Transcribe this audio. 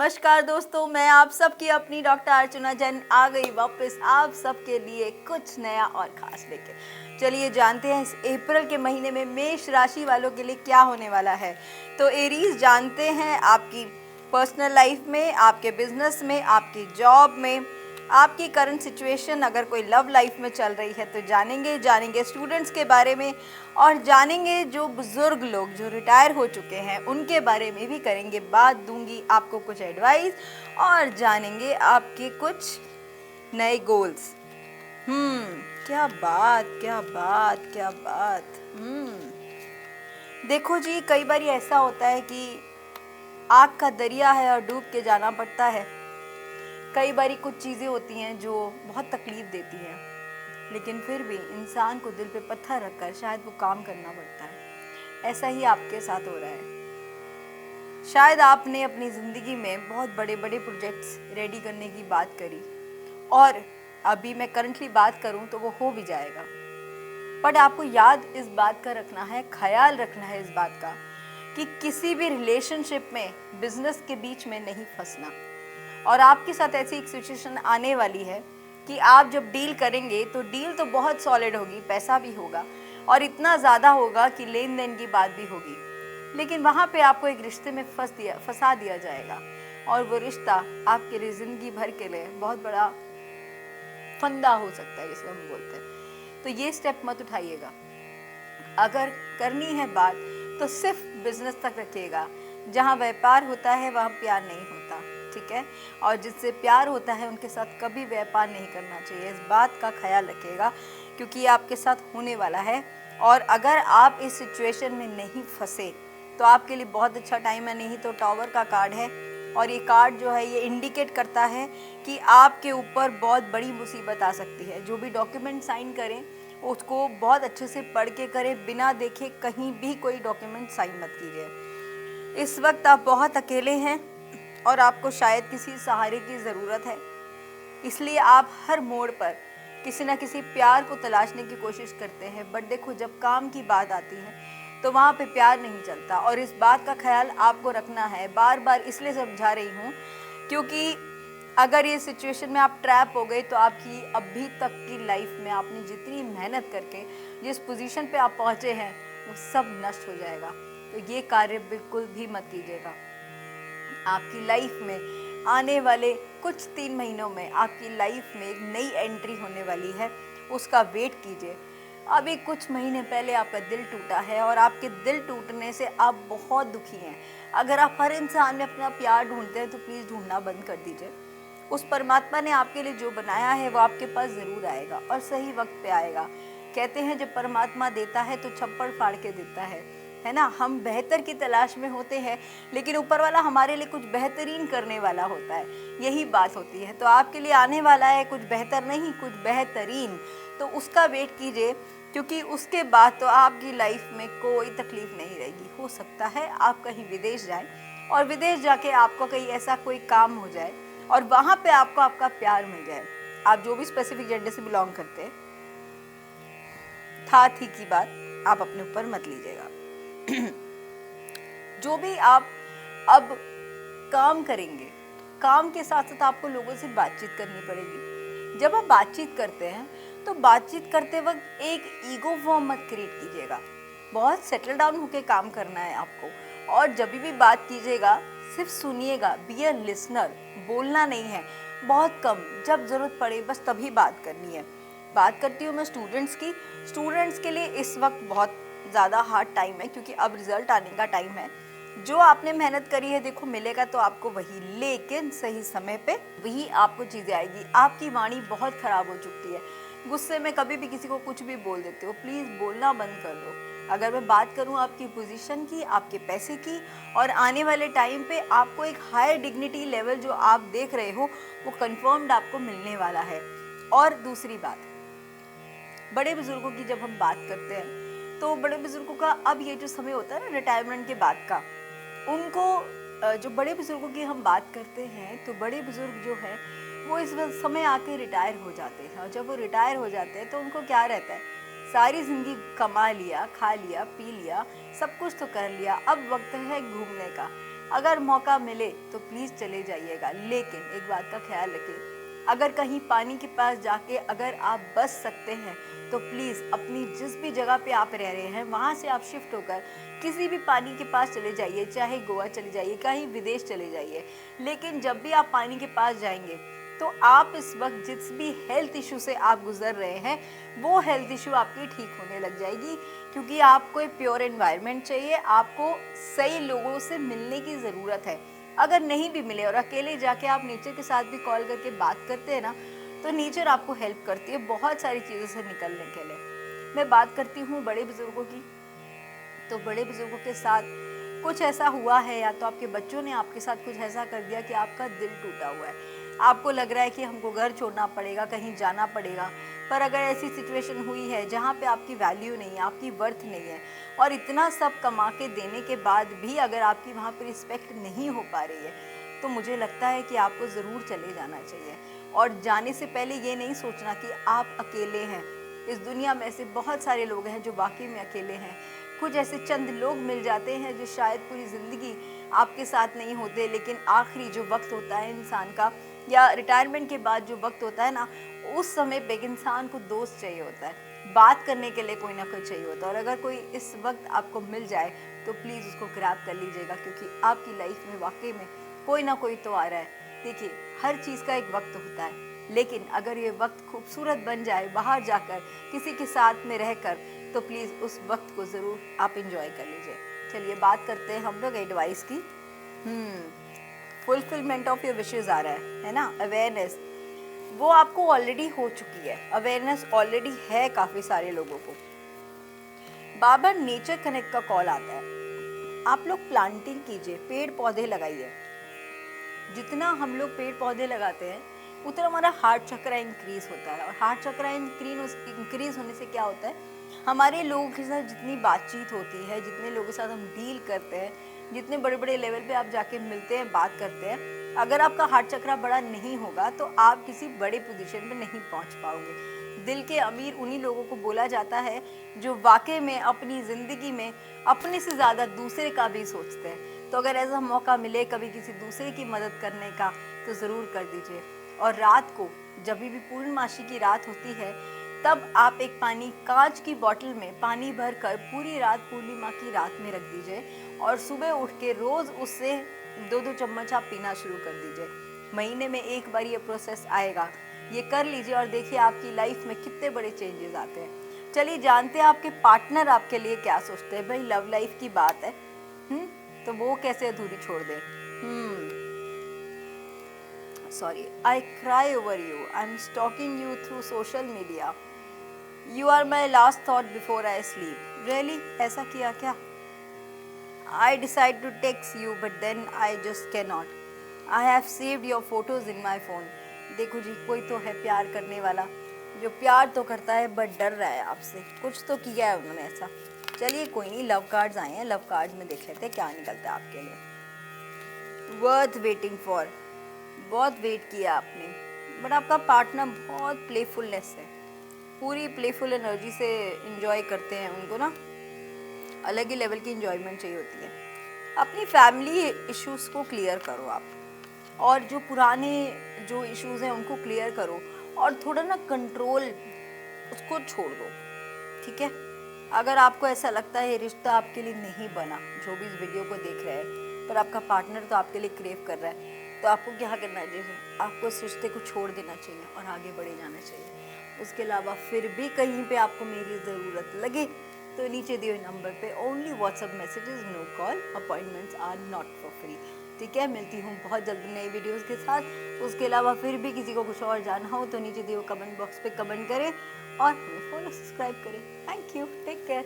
नमस्कार दोस्तों, मैं आप सबकी अपनी डॉक्टर अर्चना जैन आ गई वापस आप सबके लिए कुछ नया और ख़ास लेके। चलिए जानते हैं इस अप्रैल के महीने में मेष राशि वालों के लिए क्या होने वाला है। तो एरीज जानते हैं आपकी पर्सनल लाइफ में, आपके बिजनेस में, आपकी जॉब में, आपकी करंट सिचुएशन, अगर कोई लव लाइफ में चल रही है तो जानेंगे स्टूडेंट्स के बारे में, और जानेंगे जो बुज़ुर्ग लोग जो रिटायर हो चुके हैं उनके बारे में भी करेंगे बात। दूंगी आपको कुछ एडवाइस और जानेंगे आपके कुछ नए गोल्स। क्या बात क्या बात क्या बात। देखो जी, कई बार ऐसा होता है कि आग का दरिया है और डूब के जाना पड़ता है। कई बारी कुछ चीज़ें होती हैं जो बहुत तकलीफ़ देती हैं, लेकिन फिर भी इंसान को दिल पे पत्थर रखकर शायद वो काम करना पड़ता है। ऐसा ही आपके साथ हो रहा है। शायद आपने अपनी ज़िंदगी में बहुत बड़े बड़े प्रोजेक्ट्स रेडी करने की बात करी, और अभी मैं करंटली बात करूं तो वो हो भी जाएगा। बट आपको याद इस बात का रखना है, ख्याल रखना है इस बात का कि किसी भी रिलेशनशिप में, बिजनेस के बीच में नहीं फंसना। और आपके साथ ऐसी एक सिचुएशन आने वाली है कि आप जब डील करेंगे तो डील तो बहुत सॉलिड होगी, पैसा भी होगा और इतना ज़्यादा होगा कि लेन देन की बात भी होगी, लेकिन वहाँ पे आपको एक रिश्ते में फंसा दिया जाएगा, और वो रिश्ता आपके लिए ज़िंदगी भर के लिए बहुत बड़ा फंदा हो सकता है, जिसे हम बोलते हैं। तो ये स्टेप मत उठाइएगा। अगर करनी है बात तो सिर्फ बिजनेस तक रखिएगा। जहाँ व्यापार होता है वहाँ प्यार नहीं होता, ठीक है। और जिससे प्यार होता है उनके साथ कभी व्यापार नहीं करना चाहिए। इस बात का ख्याल रखिएगा, क्योंकि ये आपके साथ होने वाला है। और अगर आप इस सिचुएशन में नहीं फंसे तो आपके लिए बहुत अच्छा टाइम है। नहीं तो टावर का कार्ड है, और ये कार्ड जो है ये इंडिकेट करता है कि आपके ऊपर बहुत बड़ी मुसीबत आ सकती है। जो भी डॉक्यूमेंट साइन करें उसको बहुत अच्छे से पढ़ के करें, बिना देखे कहीं भी कोई डॉक्यूमेंट साइन मत कीजिए। इस वक्त आप बहुत अकेले हैं और आपको शायद किसी सहारे की ज़रूरत है, इसलिए आप हर मोड़ पर किसी न किसी प्यार को तलाशने की कोशिश करते हैं। बट देखो, जब काम की बात आती है तो वहाँ पे प्यार नहीं चलता, और इस बात का ख्याल आपको रखना है। बार बार इसलिए समझा रही हूँ क्योंकि अगर ये सिचुएशन में आप ट्रैप हो गए तो आपकी अभी तक की लाइफ में आपने जितनी मेहनत करके जिस पोजीशन पे आप पहुँचे हैं वो सब नष्ट हो जाएगा। तो ये कार्य बिल्कुल भी मत कीजिएगा। आपकी लाइफ में आने वाले कुछ 3 महीनों में आपकी लाइफ में एक नई एंट्री होने वाली है, उसका वेट कीजिए। अभी कुछ महीने पहले आपका दिल टूटा है, और आपके दिल टूटने से आप बहुत दुखी हैं। अगर आप हर इंसान में अपना प्यार ढूंढते हैं तो प्लीज़ ढूंढना बंद कर दीजिए। उस परमात्मा ने आपके लिए जो बनाया है वो आपके पास ज़रूर आएगा, और सही वक्त पे आएगा। कहते हैं जब परमात्मा देता है तो छप्पड़ फाड़ के देता है ना। हम बेहतर की तलाश में होते हैं, लेकिन ऊपर वाला हमारे लिए कुछ बेहतरीन करने वाला होता है, यही बात होती है। तो आपके लिए आने वाला है कुछ बेहतर नहीं, कुछ बेहतरीन। तो उसका वेट कीजिए, क्योंकि उसके बाद तो आपकी लाइफ में कोई तकलीफ नहीं रहेगी। हो सकता है आप कहीं विदेश जाएं, और विदेश जाके आपको कहीं ऐसा कोई काम हो जाए और वहाँ पे आपको आपका प्यार मिल जाए। आप जो भी स्पेसिफिक जेंडर से बिलोंग करते हैं, था थी की बात आप अपने ऊपर मत लीजिएगा। जो भी आप अब काम करेंगे, काम के साथ साथ आपको लोगों से बातचीत करनी पड़ेगी। जब आप बातचीत करते हैं तो बातचीत करते वक्त एक ईगो फॉर्म मत क्रिएट कीजिएगा। बहुत सेटल डाउन होकर काम करना है आपको। और जब भी बात कीजिएगा सिर्फ सुनिएगा, बी अ लिसनर। बोलना नहीं है, बहुत कम, जब ज़रूरत पड़े बस तभी बात करनी है। बात करती हूँ मैं स्टूडेंट्स के लिए इस वक्त बहुत ज़्यादा हार्ड टाइम है, क्योंकि अब रिजल्ट आने का टाइम है। जो आपने मेहनत करी है देखो मिलेगा तो आपको वही, लेकिन सही समय पे वही आपको चीज़ें आएगी। आपकी वाणी बहुत ख़राब हो चुकी है, गुस्से में कभी भी किसी को कुछ भी बोल देते हो। प्लीज़ बोलना बंद कर दो। अगर मैं बात करूं आपकी पोजीशन की, आपके पैसे की, और आने वाले टाइम पे आपको एक हायर डिग्निटी लेवल जो आप देख रहे हो वो कंफर्म्ड आपको मिलने वाला है। और दूसरी बात, बड़े बुजुर्गों की जब हम बात करते हैं तो बड़े बुजुर्गों का अब ये जो समय होता है ना रिटायरमेंट के बाद का, उनको जो बड़े बुजुर्गों की हम बात करते हैं तो बड़े बुजुर्ग जो है वो इस समय आके रिटायर हो जाते हैं। और जब वो रिटायर हो जाते हैं तो उनको क्या रहता है, सारी ज़िंदगी कमा लिया, खा लिया, पी लिया, सब कुछ तो कर लिया, अब वक्त है घूमने का। अगर मौका मिले तो प्लीज़ चले जाइएगा, लेकिन एक बात का ख्याल रखिए, अगर कहीं पानी के पास जाके अगर आप बच सकते हैं तो प्लीज़ अपनी जिस भी जगह पे आप रह रहे हैं वहाँ से आप शिफ्ट होकर किसी भी पानी के पास चले जाइए, चाहे गोवा चले जाइए, कहीं विदेश चले जाइए। लेकिन जब भी आप पानी के पास जाएंगे तो आप इस वक्त जिस भी हेल्थ इशू से आप गुजर रहे हैं वो हेल्थ इशू आपकी ठीक होने लग जाएगी, क्योंकि आपको एक प्योर एनवायरनमेंट चाहिए, आपको सही लोगों से मिलने की ज़रूरत है। अगर नहीं भी मिले और अकेले जाके आप नेचर के साथ भी कॉल करके बात करते हैं ना, तो नेचर आपको हेल्प करती है बहुत सारी चीज़ों से निकलने के लिए। मैं बात करती हूँ बड़े बुजुर्गों की, तो बड़े बुजुर्गों के साथ कुछ ऐसा हुआ है या तो आपके बच्चों ने आपके साथ कुछ ऐसा कर दिया कि आपका दिल टूटा हुआ है, आपको लग रहा है कि हमको घर छोड़ना पड़ेगा, कहीं जाना पड़ेगा। पर अगर ऐसी सिचुएशन हुई है जहाँ पे आपकी वैल्यू नहीं है, आपकी वर्थ नहीं है, और इतना सब कमा के देने के बाद भी अगर आपकी वहाँ पर रिस्पेक्ट नहीं हो पा रही है, तो मुझे लगता है कि आपको ज़रूर चले जाना चाहिए। और जाने से पहले ये नहीं सोचना कि आप अकेले हैं। इस दुनिया में ऐसे बहुत सारे लोग हैं जो वाकई में अकेले हैं। कुछ ऐसे चंद लोग मिल जाते हैं जो शायद पूरी ज़िंदगी आपके साथ नहीं होते, लेकिन आखिरी जो वक्त होता है इंसान का, या रिटायरमेंट के बाद जो वक्त होता है ना, उस समय पे इंसान को दोस्त चाहिए होता है, बात करने के लिए कोई ना कोई चाहिए होता है। और अगर कोई इस वक्त आपको मिल जाए तो प्लीज़ उसको ग्रैब कर लीजिएगा, क्योंकि आपकी लाइफ में वाकई में कोई ना कोई तो आ रहा है। देखिए, हर चीज़ का एक वक्त होता है, लेकिन अगर ये वक्त खूबसूरत बन जाए बाहर जाकर किसी के साथ में रहकर, तो प्लीज़ उस वक्त को ज़रूर आप इंजॉय कर लीजिए। चलिए बात करते हैं हम लोग एडवाइस की। फुलफिलमेंट ऑफ योर विशेज़ आ रहा है ना, अवेयरनेस, वो आपको ऑलरेडी हो चुकी है, अवेयरनेस ऑलरेडी है काफ़ी सारे लोगों को। बार बार नेचर कनेक्ट का कॉल आता है, आप लोग प्लांटिंग कीजिए, पेड़ पौधे लगाइए। जितना हम लोग पेड़ पौधे लगाते हैं उतना हमारा हार्ट चक्रा इंक्रीज होता है, और हार्ट चक्रा इंक्रीज होने से क्या होता है, हमारे लोगों के साथ जितनी बातचीत होती है, जितने लोगों के साथ हम डील करते हैं, जितने बड़े बड़े लेवल पे आप जाके मिलते हैं, बात करते हैं, अगर आपका हार्ट चक्रा बड़ा नहीं होगा तो आप किसी बड़े पोजीशन पे नहीं पहुंच पाओगे। दिल के अमीर उन्हीं लोगों को बोला जाता है जो वाकई में अपनी ज़िंदगी में अपने से ज़्यादा दूसरे का भी सोचते हैं। तो अगर ऐसा मौका मिले कभी किसी दूसरे की मदद करने का तो ज़रूर कर दीजिए। और रात को जब भी पूर्णमासी की रात होती है तब आप एक कांच की बोतल में पानी भर कर पूरी रात पूर्णिमा की रात में रख दीजिए, और सुबह उठ के रोज़ उससे 2-2 चम्मच आप पीना शुरू कर दीजिए। महीने में एक बार ये प्रोसेस आएगा, ये कर लीजिए और देखिए आपकी लाइफ में कितने बड़े चेंजेस आते हैं। चलिए जानते हैं आपके पार्टनर आपके लिए क्या सोचते हैं। भाई लव लाइफ की बात है, तो वो कैसे अधूरी छोड़ दे। Sorry, I cry over you. I'm stalking you through social media. You are my last thought before I sleep. Really? ऐसा किया क्या? I decide to text you, but then I just cannot. I have saved your photos in my phone. देखो जी, कोई तो है प्यार करने वाला जो प्यार तो करता है बट डर रहा है आपसे, कुछ तो किया है उन्होंने ऐसा। चलिए कोई नहीं, लव कार्ड्स आए हैं, लव कार्ड्स में देख लेते हैं क्या निकलता है आपके लिए। वर्थ वेटिंग फॉर, बहुत वेट किया आपने, बट आपका पार्टनर बहुत प्लेफुलनेस है, पूरी प्लेफुल एनर्जी से इंजॉय करते हैं, उनको ना अलग ही लेवल की इंजॉयमेंट चाहिए होती है। अपनी फैमिली इश्यूज़ को क्लियर करो आप, और जो पुराने जो इश्यूज़ हैं उनको क्लियर करो, और थोड़ा ना कंट्रोल उसको छोड़ दो, ठीक है। अगर आपको ऐसा लगता है ये रिश्ता आपके लिए नहीं बना, जो भी इस वीडियो को देख रहे हैं, पर आपका पार्टनर तो आपके लिए क्रेव कर रहा है, तो आपको क्या करना चाहिए, आपको इस रिश्ते को छोड़ देना चाहिए और आगे बढ़े जाना चाहिए। उसके अलावा फिर भी कहीं पे आपको मेरी ज़रूरत लगे तो नीचे दिए नंबर पे only WhatsApp messages, no call, appointments are not for free, ठीक है। मिलती हूँ बहुत जल्दी नई वीडियोस के साथ। उसके अलावा फिर भी किसी को कुछ और जानना हो तो नीचे दिए कमेंट बॉक्स पे कमेंट करें और हमें फॉलो सब्सक्राइब करें। Thank you, take care.